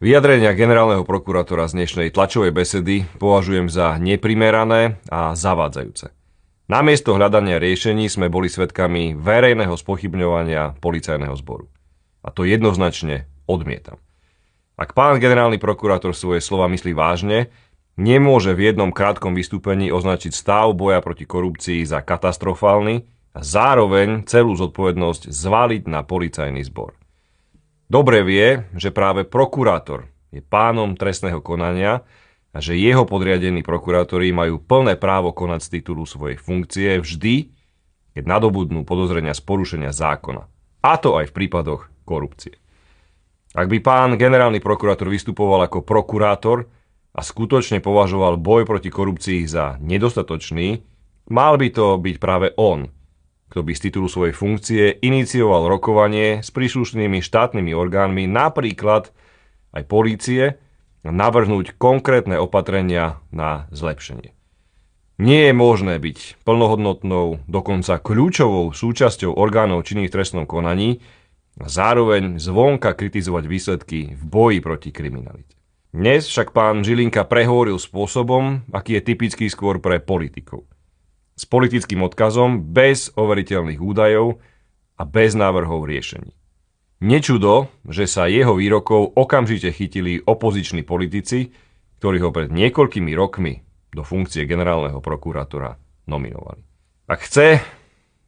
Vyjadrenia generálneho prokurátora z dnešnej tlačovej besedy považujem za neprimerané a zavádzajúce. Namiesto hľadania riešení sme boli svedkami verejného spochybňovania policajného zboru. A to jednoznačne odmietam. Ak pán generálny prokurátor svoje slova myslí vážne, nemôže v jednom krátkom vystúpení označiť stav boja proti korupcii za katastrofálny a zároveň celú zodpovednosť zvaliť na policajný zbor. Dobre vie, že práve prokurátor je pánom trestného konania a že jeho podriadení prokurátori majú plné právo konať z titulu svojej funkcie vždy, keď nadobudnú podozrenia z porušenia zákona. A to aj v prípadoch korupcie. Ak by pán generálny prokurátor vystupoval ako prokurátor a skutočne považoval boj proti korupcii za nedostatočný, mal by to byť práve on, kto by z titulu svojej funkcie inicioval rokovanie s príslušnými štátnymi orgánmi, napríklad aj polície, a navrhnúť konkrétne opatrenia na zlepšenie. Nie je možné byť plnohodnotnou, dokonca kľúčovou súčasťou orgánov činných v trestnom konaní a zároveň zvonka kritizovať výsledky v boji proti kriminalite. Dnes však pán Žilinka prehovoril spôsobom, aký je typický skôr pre politikov. S politickým odkazom, bez overiteľných údajov a bez návrhov riešení. Nečudo, že sa jeho výrokov okamžite chytili opoziční politici, ktorí ho pred niekoľkými rokmi do funkcie generálneho prokurátora nominovali. Ak chce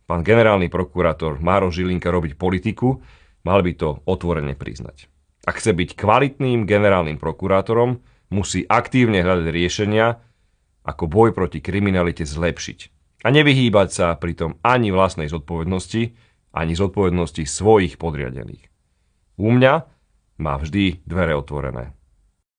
pán generálny prokurátor Mároš Žilinka robiť politiku, mal by to otvorene priznať. Ak chce byť kvalitným generálnym prokurátorom, musí aktívne hľadať riešenia, ako boj proti kriminalite zlepšiť. A nevyhýbať sa pritom ani vlastnej zodpovednosti, ani zodpovednosti svojich podriadených. U mňa má vždy dvere otvorené.